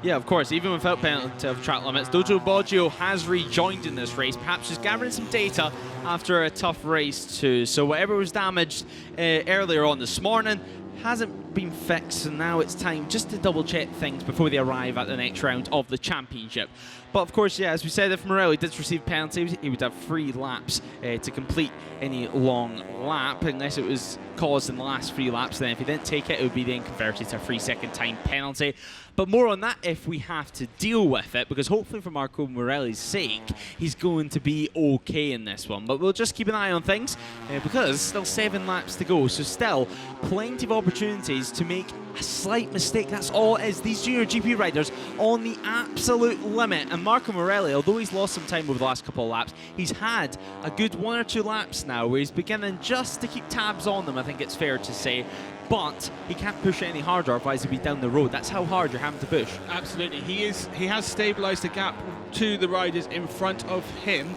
Speaker 1: Yeah, of course, even without penalty of track limits, Dojo Boggio has rejoined in this race, perhaps just gathering some data after a tough race too. So whatever was damaged earlier on this morning hasn't been fixed, and now it's time just to double check things before they arrive at the next round of the championship. But of course, yeah, as we said, if Morelli did receive penalties, he would have 3 laps to complete any long lap, unless it was caused in the last 3 laps. Then if he didn't take it, it would be then converted to a 3-second time penalty. But more on that if we have to deal with it, because hopefully for Marco Morelli's sake, he's going to be okay in this one. But we'll just keep an eye on things, because still 7 laps to go, so still plenty of opportunities to make a slight mistake. That's all it is. These JuniorGP riders on the absolute limit, and Marco Morelli, although he's lost some time over the last couple of laps, he's had a good 1 or 2 laps now where he's beginning just to keep tabs on them, I think it's fair to say. But he can't push it any harder, otherwise he'll be down the road. That's how hard you're having to push.
Speaker 2: Absolutely. He has stabilised the gap to the riders in front of him,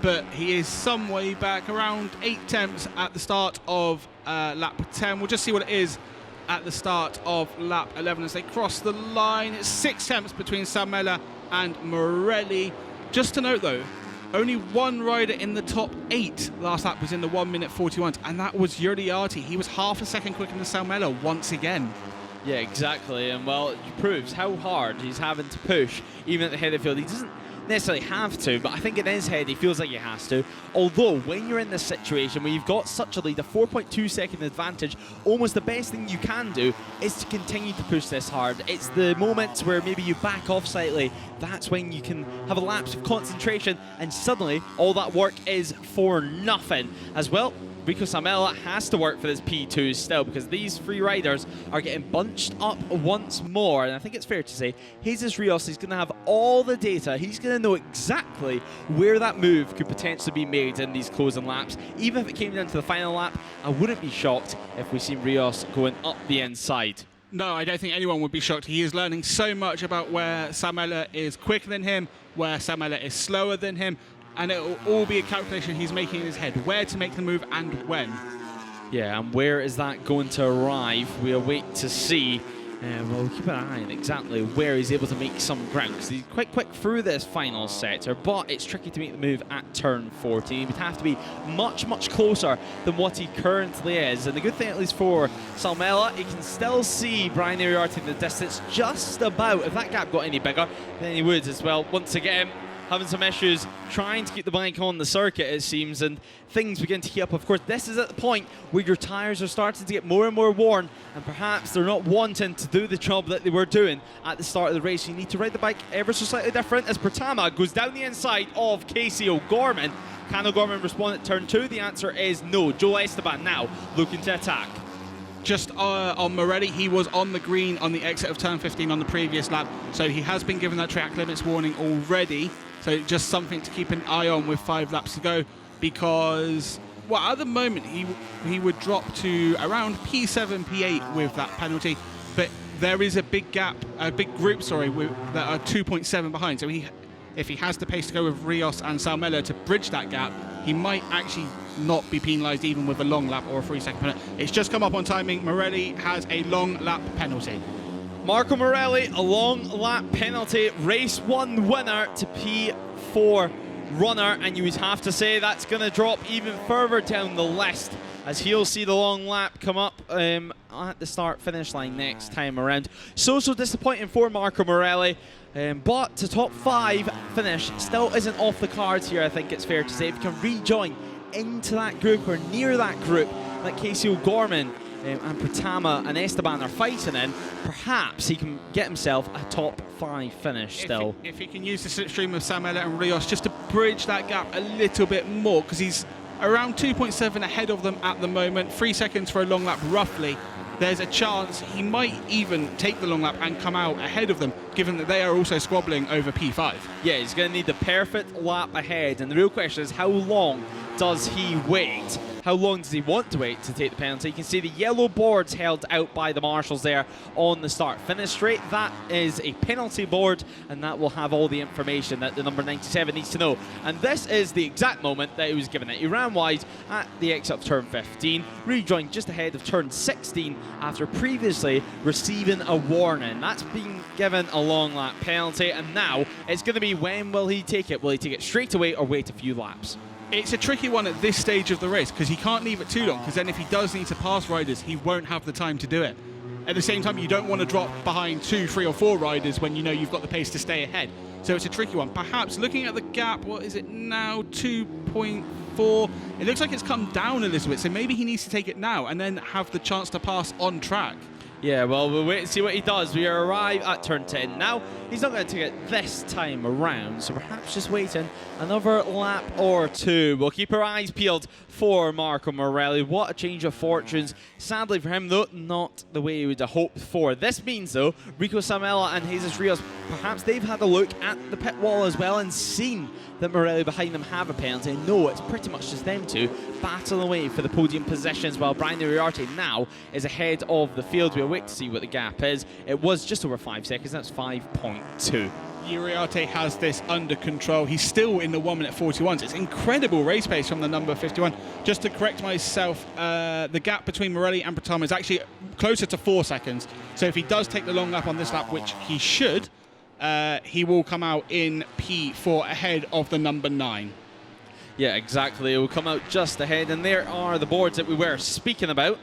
Speaker 2: but he is some way back, around 8 tenths at the start of lap 10. We'll just see what it is at the start of lap 11 as they cross the line. It's 6 tenths between Saumella and Morelli. Just to note though, only 1 rider in the top 8 last lap was in the 1:41, and that was Uriarte. He was half a second quicker than Saumella once again. Yeah,
Speaker 1: exactly, and well, it proves how hard he's having to push, even at the head of the field. He doesn't necessarily have to, but I think in his head he feels like he has to. Although when you're in this situation where you've got such a lead, a 4.2 second advantage, almost the best thing you can do is to continue to push this hard. It's the moments where maybe you back off slightly, that's when you can have a lapse of concentration, and suddenly all that work is for nothing. As well, Rico Saumella has to work for this P2 still, because these 3 riders are getting bunched up once more. And I think it's fair to say Jesus Rios is going to have all the data. He's going to know exactly where that move could potentially be made in these closing laps. Even if it came down to the final lap, I wouldn't be shocked if we see Rios going up the inside.
Speaker 2: No, I don't think anyone would be shocked. He is learning so much about where Saumella is quicker than him, where Saumella is slower than him. and it will all be a calculation he's making in his head, where to make the move and when.
Speaker 1: Yeah, and where is that going to arrive? We await to see. We'll keep an eye on exactly where he's able to make some ground, because he's quite quick through this final sector, but it's tricky to make the move at turn 40. He would have to be much, much closer than what he currently is. And the good thing, at least for Salmela, he can still see Brian Uriarte in the distance just about. If that gap got any bigger, then he would as well. Once again, having some issues trying to keep the bike on the circuit, it seems, and things begin to heat up. Of course, this is at the point where your tyres are starting to get more and more worn, and perhaps they're not wanting to do the job that they were doing at the start of the race. You need to ride the bike ever so slightly different, as Pertama goes down the inside of Casey O'Gorman. Can O'Gorman respond at turn 2? The answer is no. Joel Esteban now looking to attack.
Speaker 2: Just on Morelli, he was on the green on the exit of turn 15 on the previous lap, so he has been given that track limits warning already. So just something to keep an eye on with 5 laps to go, because, well, at the moment he would drop to around P7, P8 with that penalty, but there is a big gap, a big group, sorry, that are 2.7 behind. So if he has the pace to go with Rios and Salmela to bridge that gap, he might actually not be penalised even with a long lap or a 3-second penalty. It's just come up on timing. Morelli has a long lap penalty.
Speaker 1: Marco Morelli, a long lap penalty, race 1 winner to P4 runner, and you would have to say that's going to drop even further down the list, as he'll see the long lap come up at the start-finish line next time around. So disappointing for Marco Morelli, but to top 5 finish still isn't off the cards here, I think it's fair to say. If he can rejoin into that group or near that group that Casey O'Gorman and Pertama and Esteban are fighting in, perhaps he can get himself a top 5 finish still.
Speaker 2: If he can use the slipstream of Salmela and Rios just to bridge that gap a little bit more, because he's around 2.7 ahead of them at the moment, 3 seconds for a long lap roughly. There's a chance he might even take the long lap and come out ahead of them, given that they are also squabbling over P5.
Speaker 1: Yeah, he's going to need the perfect lap ahead, and the real question is, how long does he wait? How long does he want to wait to take the penalty? You can see the yellow boards held out by the marshals there on the start-finish straight. That is a penalty board, and that will have all the information that the number 97 needs to know. And this is the exact moment that he was given it. He ran wide at the exit of turn 15, rejoined just ahead of turn 16 after previously receiving a warning. That's been given a long lap penalty, and now it's going to be, when will he take it? Will he take it straight away or wait a few laps?
Speaker 2: It's a tricky one at this stage of the race, because he can't leave it too long, because then if he does need to pass riders, he won't have the time to do it. At the same time, you don't want to drop behind 2, 3 or 4 riders when you know you've got the pace to stay ahead. So it's a tricky one. Perhaps looking at the gap, what is it now, 2.4? It looks like it's come down a little bit, so maybe he needs to take it now and then have the chance to pass on track.
Speaker 1: Yeah, well, we'll wait and see what he does. We arrive at turn 10. Now, he's not going to take it this time around, so perhaps just waiting another lap or 2. We'll keep our eyes peeled for Marco Morelli. What a change of fortunes. Sadly for him, though, not the way he would have hoped for. This means, though, Rico Salmela and Jesus Rios, perhaps they've had a look at the pit wall as well and seen that Morelli behind them have a penalty. No, it's pretty much just them two battle away for the podium positions, while Brian Uriarte now is ahead of the field. We'll wait to see what the gap is. It was just over 5 seconds. That's 5.2.
Speaker 2: Uriarte has this under control. He's still in the 1 minute 41. So it's incredible race pace from the number 51. Just to correct myself, the gap between Morelli and Pertama is actually closer to 4 seconds. So if he does take the long lap on this lap, which he should, he will come out in P4 ahead of the number 9.
Speaker 1: Yeah, exactly. It will come out just ahead, and there are the boards that we were speaking about.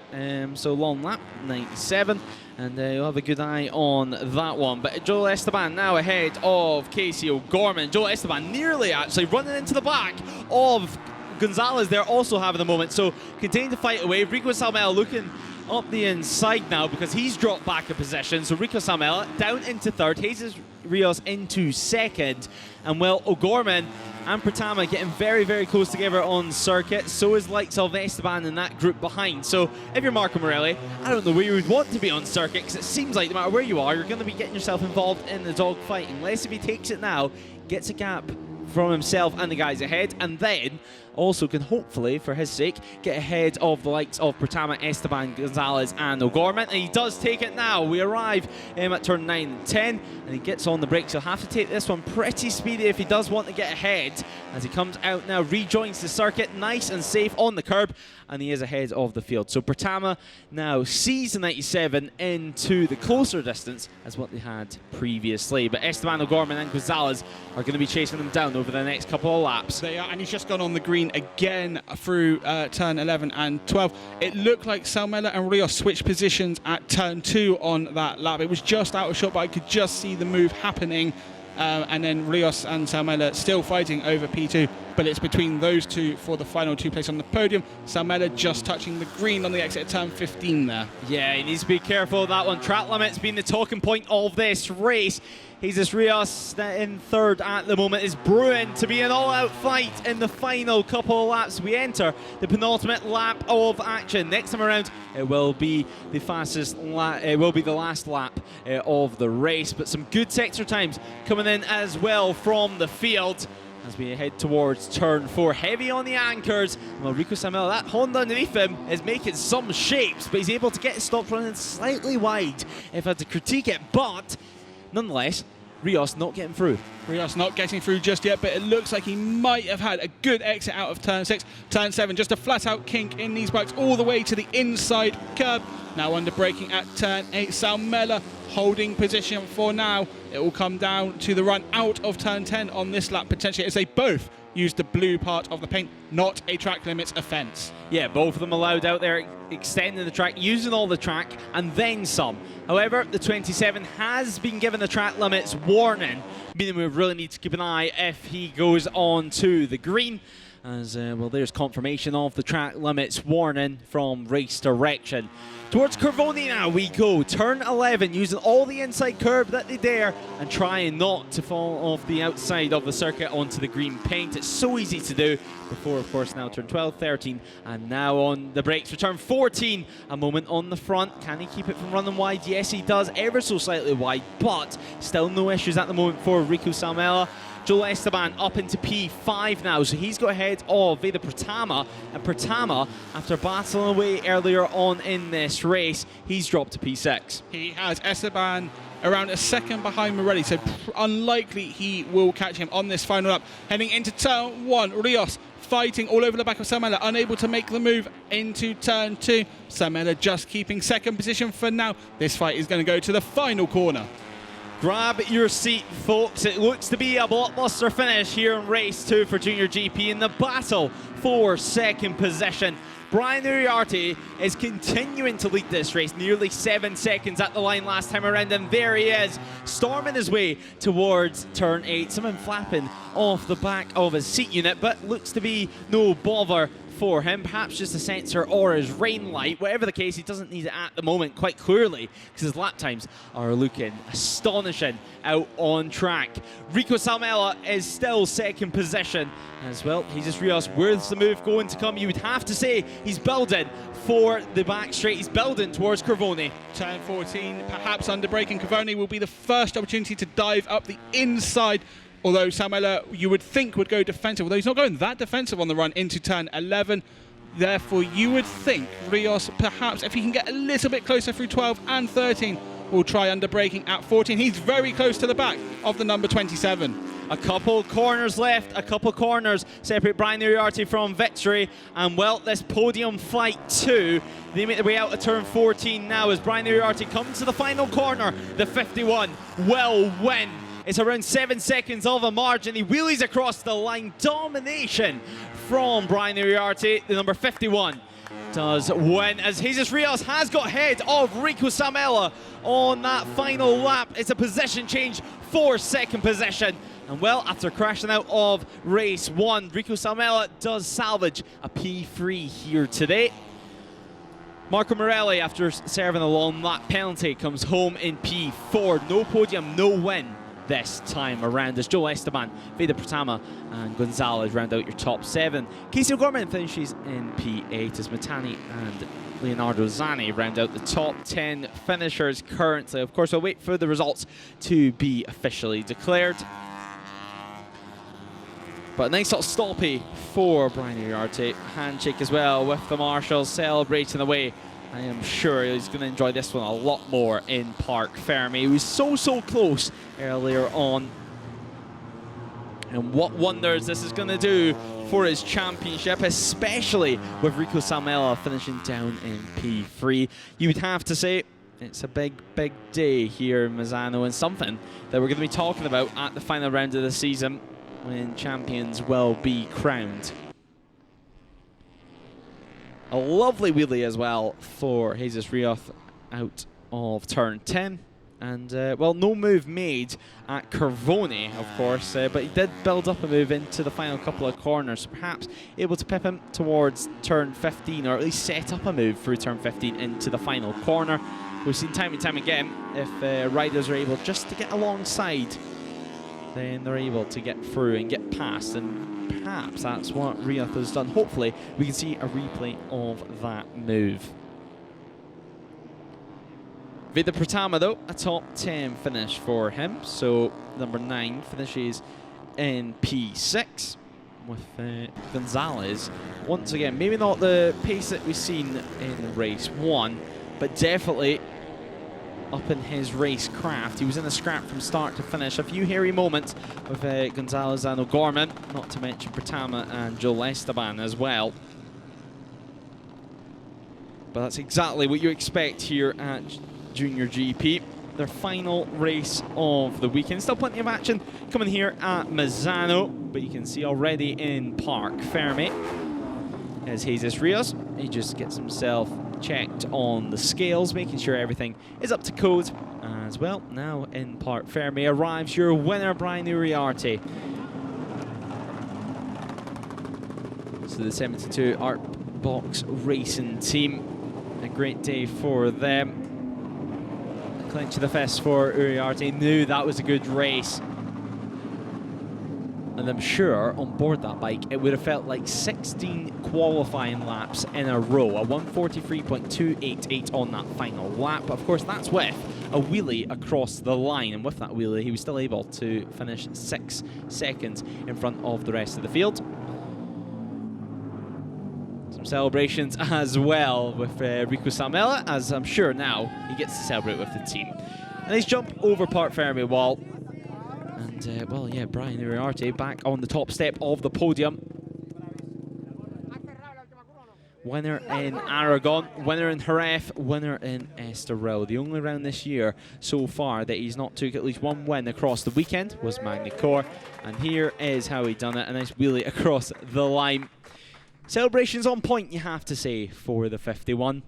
Speaker 1: So long lap, 97, and you'll have a good eye on that one. But Joel Esteban now ahead of Casey O'Gorman. Joel Esteban nearly actually running into the back of Gonzalez there, also having a moment. So continuing to fight away. Rico Salmela looking up the inside now because he's dropped back a position. So Rico Salmela down into 3rd, Jesus Rios into 2nd, and well, O'Gorman and Pertama getting very, very close together on circuit. So is likes of Esteban in that group behind. So if you're Marco Morelli, I don't know where you would want to be on circuit, because it seems like no matter where you are, you're going to be getting yourself involved in the dogfight. Unless if he takes it now, gets a gap from himself and the guys ahead, and then also can hopefully, for his sake, get ahead of the likes of Pratama, Esteban, Gonzalez and O'Gorman. And he does take it now. We arrive at turn 9 and 10, and he gets on the brakes. He'll have to take this one pretty speedy if he does want to get ahead. As he comes out now, rejoins the circuit, nice and safe on the curb, and he is ahead of the field. So Pratama now sees the 97 into the closer distance as what they had previously. But Esteban, O'Gorman and Gonzalez are going to be chasing them down over the next couple of laps.
Speaker 2: They are, and he's just gone on the green again through turn 11 and 12. It looked like Salmela and Rios switched positions at turn 2 on that lap. It was just out of shot, but I could just see the move happening. And then Rios and Salmela still fighting over P2, but it's between those two for the final 2 place on the podium. Salmela just touching the green on the exit at turn 15 there.
Speaker 1: Yeah, he needs to be careful of that one. Track limit's been the talking point of this race. Jesus Rios in third at the moment is brewing to be an all-out fight in the final couple of laps. We enter the penultimate lap of action. Next time around, it will be the fastest lap. It will be the last lap of the race. But some good sector times coming in as well from the field as we head towards turn 4. Heavy on the anchors. Well, Rico Samel, that Honda underneath him is making some shapes, but he's able to get his stops running slightly wide if I had to critique it. But nonetheless, Rios not getting through.
Speaker 2: Rios not getting through just yet, but it looks like he might have had a good exit out of turn 6. Turn 7, just a flat-out kink in these bikes all the way to the inside curb. Now under braking at turn 8. Salmela holding position for now. It will come down to the run out of turn 10 on this lap, potentially, as they both use the blue part of the paint, not a track limits offence.
Speaker 1: Yeah, both of them allowed out there, extending the track, using all the track, and then some. However, the 27 has been given the track limits warning, meaning we really need to keep an eye if he goes on to the green. As well, there's confirmation of the track limits warning from race direction. Towards Corvoni now we go. Turn 11, using all the inside curb that they dare and trying not to fall off the outside of the circuit onto the green paint. It's so easy to do. Before, of course, now turn 12, 13, and now on the brakes for turn 14. A moment on the front. Can he keep it from running wide? Yes, he does. Ever so slightly wide, but still no issues at the moment for Rico Salmela. Joel Esteban up into P5 now, so he's got ahead of Veda Pratama, and Pratama, after battling away earlier on in this race, he's dropped to P6.
Speaker 2: He has Esteban around a second behind Morelli, so unlikely he will catch him on this final lap. Heading into turn 1, Rios fighting all over the back of Salmela, unable to make the move into turn 2. Salmela just keeping second position for now. This fight is going to go to the final corner.
Speaker 1: Grab your seat, folks. It looks to be a blockbuster finish here in race 2 for JuniorGP in the battle for second position. Brian Uriarte is continuing to lead this race, nearly 7 seconds at the line last time around, and there he is, storming his way towards turn 8. Someone flapping off the back of his seat unit, but looks to be no bother for him, perhaps just a sensor or his rain light. Whatever the case, he doesn't need it at the moment, quite clearly, because his lap times are looking astonishing out on track. Rico Salmela is still second position as well. Jesus Rios, where's the move going to come? You would have to say he's building for the back straight. He's building towards Corvoni.
Speaker 2: Turn 14, perhaps under braking. Corvoni will be the first opportunity to dive up the inside. Although Salmela, you would think, would go defensive, although he's not going that defensive on the run into turn 11. Therefore, you would think Rios, perhaps, if he can get a little bit closer through 12 and 13, will try under braking at 14. He's very close to the back of the number 27.
Speaker 1: A couple corners left, a couple corners separate Brian Uriarte from victory. And well, this podium fight too, they make their way out of turn 14 now as Brian Uriarte comes to the final corner. The 51 will win. It's around 7 seconds of a margin. He wheelies across the line. Domination from Brian Uriarte. The number 51 does win as Jesus Rios has got ahead of Rico Salmela on that final lap. It's a position change for second position. And well, after crashing out of race 1, Rico Salmela does salvage a P3 here today. Marco Morelli, after serving a long lap penalty, comes home in P4. No podium, no win this time around as Joel Esteban, Veda Pratama and Gonzalez round out your top 7. Casey O'Gorman finishes in P8 as Matani and Leonardo Zani round out the top 10 finishers currently. Of course, we'll wait for the results to be officially declared. But a nice little stoppie for Brian Uriarte. Handshake as well with the marshals celebrating away. I am sure he's going to enjoy this one a lot more in Parc Ferme. He was so close earlier on. And what wonders this is going to do for his championship, especially with Rico Salmela finishing down in P3. You would have to say it's a big day here in Misano, and something that we're going to be talking about at the final round of the season when champions will be crowned. A lovely wheelie as well for Jesus Rioth out of turn 10. And, well, no move made at Curvone, of course, but he did build up a move into the final couple of corners, perhaps able to pip him towards turn 15, or at least set up a move through turn 15 into the final corner. We've seen time and time again, if riders are able just to get alongside, then they're able to get through and get past, and perhaps that's what Rioth has done. Hopefully, we can see a replay of that move. Vida Pratama, though, a top 10 finish for him. So number 9 finishes in P6 with Gonzalez. Once again, maybe not the pace that we've seen in race 1, but definitely up in his race craft. He was in a scrap from start to finish. A few hairy moments with Gonzalez and O'Gorman, not to mention Pratama and Joel Esteban as well. But that's exactly what you expect here at JuniorGP, their final race of the weekend. Still plenty of action coming here at Misano, but you can see already in Parc Ferme as Jesus Rios, he just gets himself checked on the scales, making sure everything is up to code as well. Now in Parc Ferme arrives your winner, Brian Uriarte. So the 72 Art Box Racing team, a great day for them. Clench of the fist for Uriarte, knew that was a good race. And I'm sure on board that bike, it would have felt like 16 qualifying laps in a row. A 143.288 on that final lap. Of course, that's with a wheelie across the line. And with that wheelie, he was still able to finish 6 seconds in front of the rest of the field. Some celebrations as well with Rico Salmela, as I'm sure now he gets to celebrate with the team. A nice jump over Parc Ferme wall. And, well, yeah, Brian Uriarte back on the top step of the podium. Winner in Aragon, winner in Jerez, winner in Estoril. The only round this year so far that he's not took at least one win across the weekend was Magny-Cours. And here is how he done it. A nice wheelie across the line. Celebrations on point, you have to say, for the 51.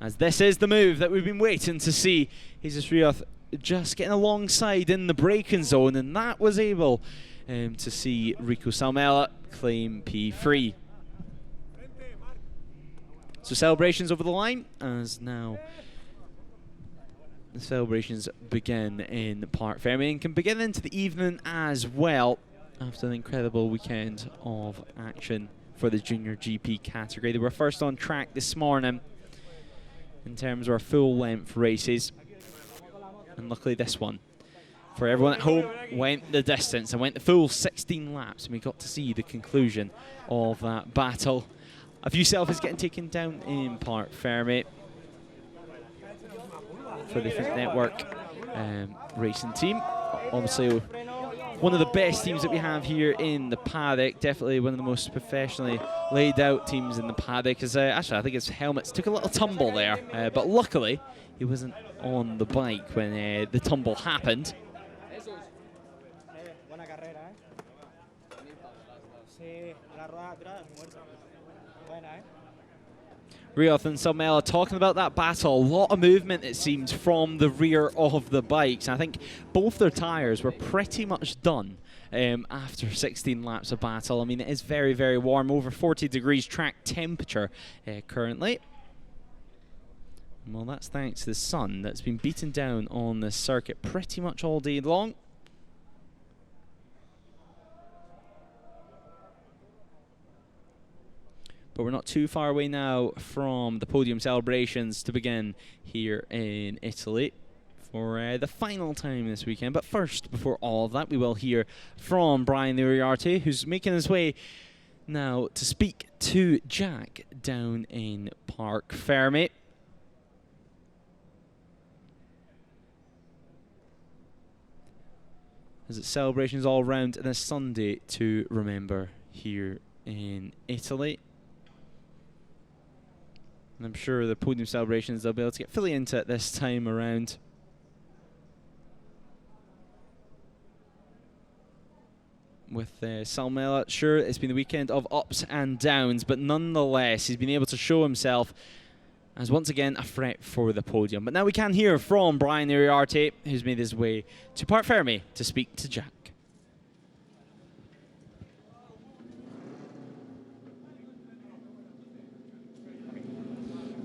Speaker 1: As this is the move that we've been waiting to see. Jesus Rioth just getting alongside in the braking zone, and that was able to see Rico Salmela claim P3. So celebrations over the line, as now the celebrations begin in Parc Ferme and can begin into the evening as well after an incredible weekend of action for the JuniorGP category. They were first on track this morning in terms of our full-length races. And luckily this one, for everyone at home, went the distance and went the full 16 laps. And we got to see the conclusion of that battle. A few selfies getting taken down in Parc Ferme for the FIM Network racing team. Obviously, one of the best teams that we have here in the paddock. Definitely one of the most professionally laid out teams in the paddock. As actually, I think his helmets took a little tumble there, but luckily he wasn't on the bike when the tumble happened. Rioth and Salmela talking about that battle. A lot of movement, it seems, from the rear of the bikes. And I think both their tyres were pretty much done after 16 laps of battle. I mean, it is very, very warm, over 40 degrees track temperature currently. Well, that's thanks to the sun that's been beaten down on the circuit pretty much all day long. But we're not too far away now from the podium celebrations to begin here in Italy for the final time this weekend. But first, before all of that, we will hear from Brian Uriarte, who's making his way now to speak to Jack down in Parc Fermé. As it's celebrations all around and a Sunday to remember here in Italy. And I'm sure the podium celebrations, they'll be able to get fully into it this time around. With Salmela, sure, it's been a weekend of ups and downs, but nonetheless, he's been able to show himself as once again a threat for the podium. But now we can hear from Brian Uriarte, who's made his way to Parc Fermé to speak to Jack.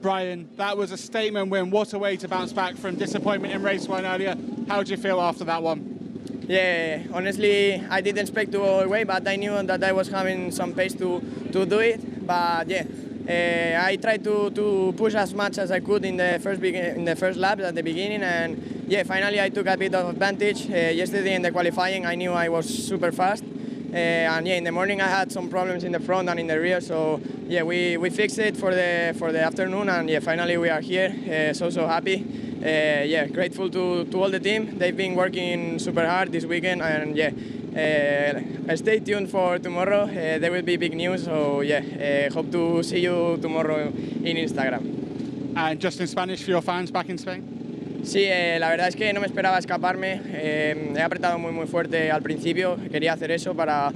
Speaker 2: Brian, that was a statement win. What a way to bounce back from disappointment in race one earlier. How did you feel after that one?
Speaker 3: Yeah, honestly, I didn't expect to go away, but I knew that I was having some pace to do it. But yeah, I tried to push as much as I could in the first lap at the beginning, and yeah, finally I took a bit of advantage. Yesterday in the qualifying, I knew I was super fast. And yeah, in the morning I had some problems in the front and in the rear, so yeah, we fixed it for the afternoon, and yeah, finally we are here. So happy. Yeah, grateful to all the team. They've been working super hard this weekend, and yeah, stay tuned for tomorrow. There will be big news, so yeah, hope to see you tomorrow in Instagram.
Speaker 2: And just in Spanish for your fans back in Spain?
Speaker 3: Sí, la verdad es que no me esperaba escaparme. He apretado muy fuerte al principio. Quería hacer eso para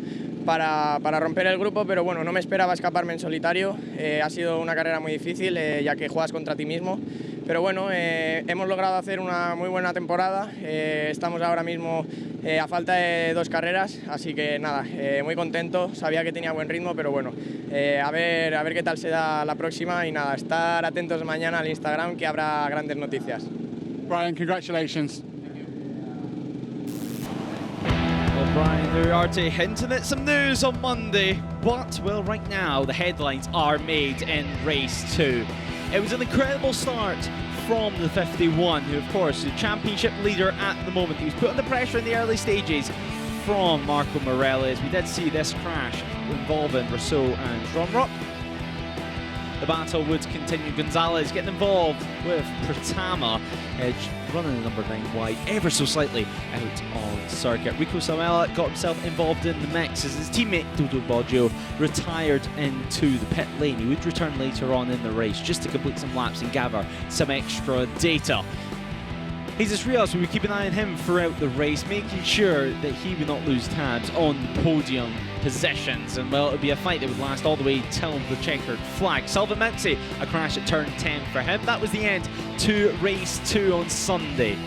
Speaker 3: romper el grupo, pero bueno, no me esperaba escaparme en solitario. Ha sido una carrera muy difícil, ya que juegas contra ti mismo. Pero bueno, hemos logrado hacer una muy buena temporada. Estamos ahora mismo a falta de 2 carreras, así que nada, muy contento. Sabía que tenía buen ritmo, pero bueno, a ver qué tal se da la próxima, y nada, estar atentos mañana al Instagram, que habrá grandes noticias.
Speaker 2: Brian, congratulations.
Speaker 1: Well, Brian Uriarte hinting at some news on Monday, but well, right now the headlines are made in race 2. It was an incredible start from the 51, who of course is the championship leader at the moment. He was put under pressure in the early stages from Marco Morelli, as we did see this crash involving Rousseau and Drumrock. The battle would continue. Gonzalez getting involved with Pratama, running the number 9 wide ever so slightly out on circuit. Rico Samela got himself involved in the mix as his teammate Dodo Boggio retired into the pit lane. He would return later on in the race just to complete some laps and gather some extra data. Jesus Rios, we would keep an eye on him throughout the race, making sure that he would not lose tabs on the podium positions. And well, it would be a fight that would last all the way till the checkered flag. Salva Menzi, a crash at turn 10 for him. That was the end to race 2 on Sunday.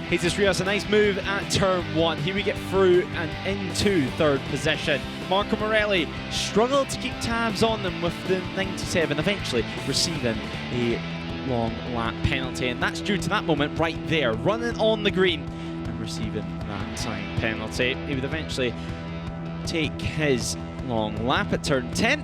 Speaker 1: Jesus Rios, a nice move at turn 1. He would get through and into 3rd position. Marco Morelli struggled to keep tabs on them with the 97, eventually receiving a long lap penalty, and that's due to that moment right there, running on the green and receiving that time penalty. He would eventually take his long lap at turn 10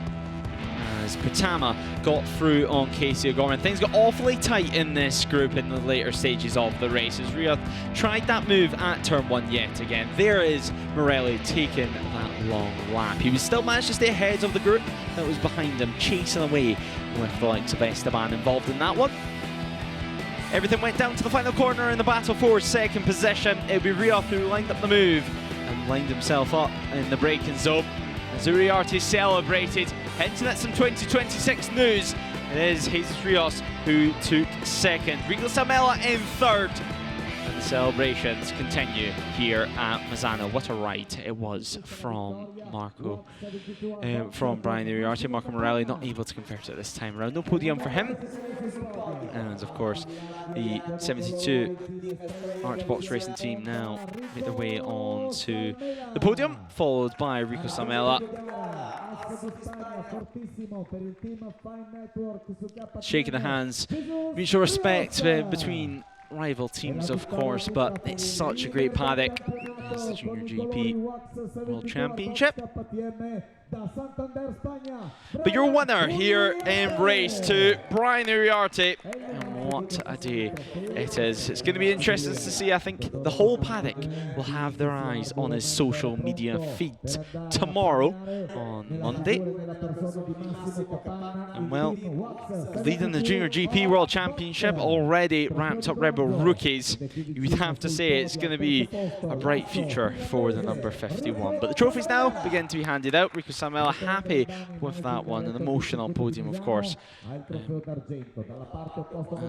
Speaker 1: as Pratama got through on Casey O'Gorman. Things got awfully tight in this group in the later stages of the race as Riyadh tried that move at turn 1 yet again. There is Morelli taking that long lap. He was still managed to stay ahead of the group that was behind him, chasing away with the likes of Esteban involved in that one. Everything went down to the final corner in the battle for 2nd position. It would be Riyadh who lined up the move and lined himself up in the braking zone. As Uriarte celebrated, hinting at some 2026 news. It is Jesus Rios who took 2nd. Rico Samela in 3rd. And the celebrations continue here at Misano. What a ride it was from from Brian Uriarte. Marco Morelli not able to convert it this time around. No podium for him. And of course, the 72 Archbox Racing team now make their way on to the podium, followed by Rico Samela. Shaking the hands, mutual respect between rival teams, of course, but it's such a great paddock. It's the JuniorGP World Championship. But your winner here in race 2, Brian Uriarte, and what a day it is. It's going to be interesting to see. I think the whole paddock will have their eyes on his social media feed tomorrow on Monday. And well, leading the Junior GP World Championship, already ramped up Rebel rookies. You'd have to say it's going to be a bright future for the number 51. But the trophies now begin to be handed out. Rico Samela happy with that one. An emotional podium, of course.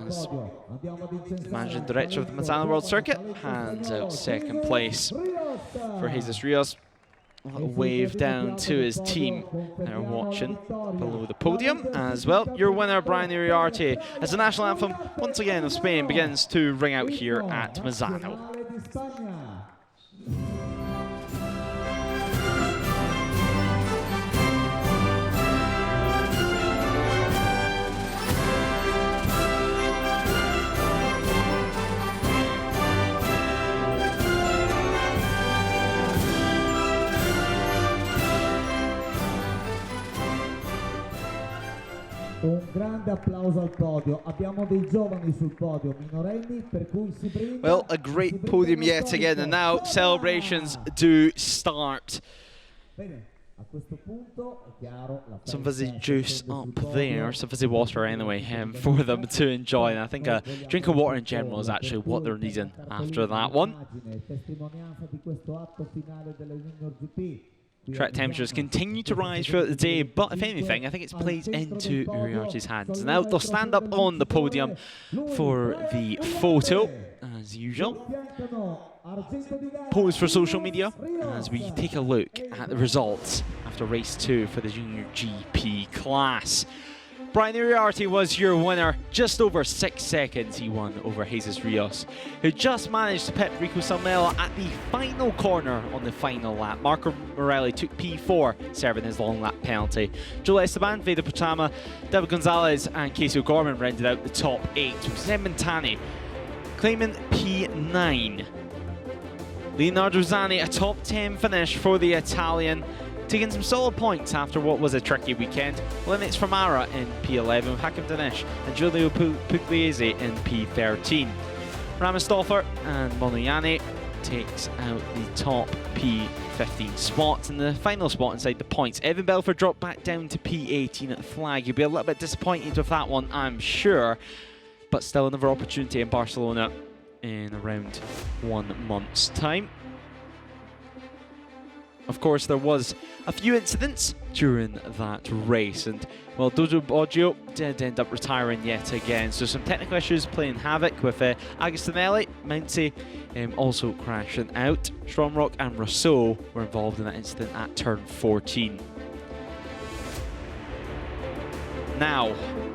Speaker 1: As the managing director of the Misano World Circuit hands out second place for Jesus Rios. A little wave down to his team. They're watching below the podium as well. Your winner, Brian Uriarte, as the national anthem once again of Spain begins to ring out here at Misano.
Speaker 4: Un grande applauso al podio. Abbiamo dei giovani sul podio, minorenni, per cui si brinda.
Speaker 1: Well, a great podium yet again, and now celebrations do start.
Speaker 4: Bene, a questo punto è chiaro la
Speaker 1: some fizzy juice up there, some fizzy water anyway, for them to enjoy. And I think a drink of water in general is actually what they're needing after that one.
Speaker 4: testimonianza di questo atto finale della JuniorGP.
Speaker 1: Track temperatures continue to rise throughout the day, but if anything, I think it's played into Uriarte's hands. Now they'll stand up on the podium for the photo, as usual. Pose for social media as we take a look at the results after race 2 for the Junior GP class. Brian Uriarte was your winner. Just over 6 seconds he won over Jesus Rios, who just managed to pit Rico Salmela at the final corner on the final lap. Marco Morelli took P4, serving his long lap penalty. Joel Esteban, Veda Pratama, David Gonzalez and Casey O'Gorman rounded out the top 8, with Zeb Montani claiming P9. Leonardo Zani, a top 10 finish for the Italian, taking some solid points after what was a tricky weekend. Linux Fermara in P11, with Hakim Dinesh and Giulio Pugliese in P13. Ramestoffer and Monoyani takes out the top P15 spots, and the final spot inside the points. Evan Belford dropped back down to P18 at the flag. You'll be a little bit disappointed with that one, I'm sure, but still another opportunity in Barcelona in around 1 month's time. Of course, there was a few incidents during that race, and well, Dojo Boggio did end up retiring yet again. So some technical issues playing havoc with Agostinelli, Mounty also crashing out. Stromrock and Rousseau were involved in that incident at turn 14. Now,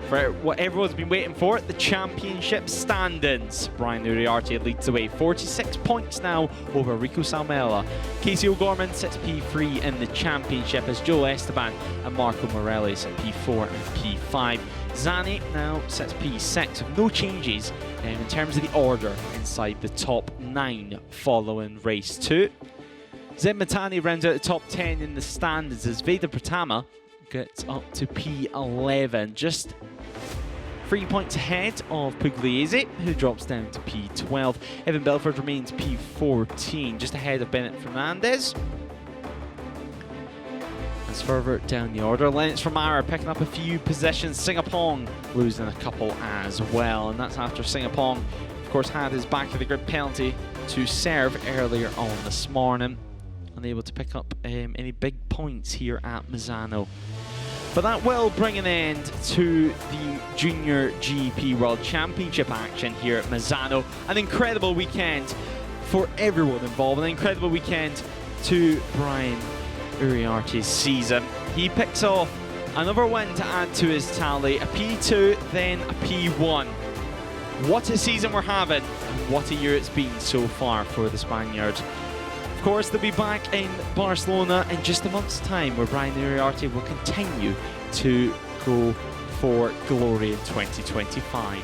Speaker 1: for what everyone's been waiting for, the championship standings. Brian Uriarte leads the way, 46 points now over Rico Salmela. Casey O'Gorman sits P3 in the championship as Joel Esteban and Marco Morelli sit P4 and P5. Zani now sits P6 with no changes in terms of the order inside the top 9 following race 2. Zeb Matani rounds out the top 10 in the standings as Veda Pratama gets up to P11, just 3 points ahead of Pugliese, who drops down to P12. Evan Belford remains P14, just ahead of Bennett Fernandez. As further down the order, Lennox Fermara picking up a few positions, Singapong losing a couple as well, and that's after Singapong, of course, had his back of the grid penalty to serve earlier on this morning. Unable to pick up any big points here at Misano. But that will bring an end to the Junior GP World Championship action here at Misano. An incredible weekend for everyone involved, an incredible weekend to Brian Uriarte's season. He picks off another win to add to his tally, a P2, then a P1. What a season we're having, and what a year it's been so far for the Spaniard. Of course, they'll be back in Barcelona in just a month's time, where Brian Uriarte will continue to go for glory in 2025.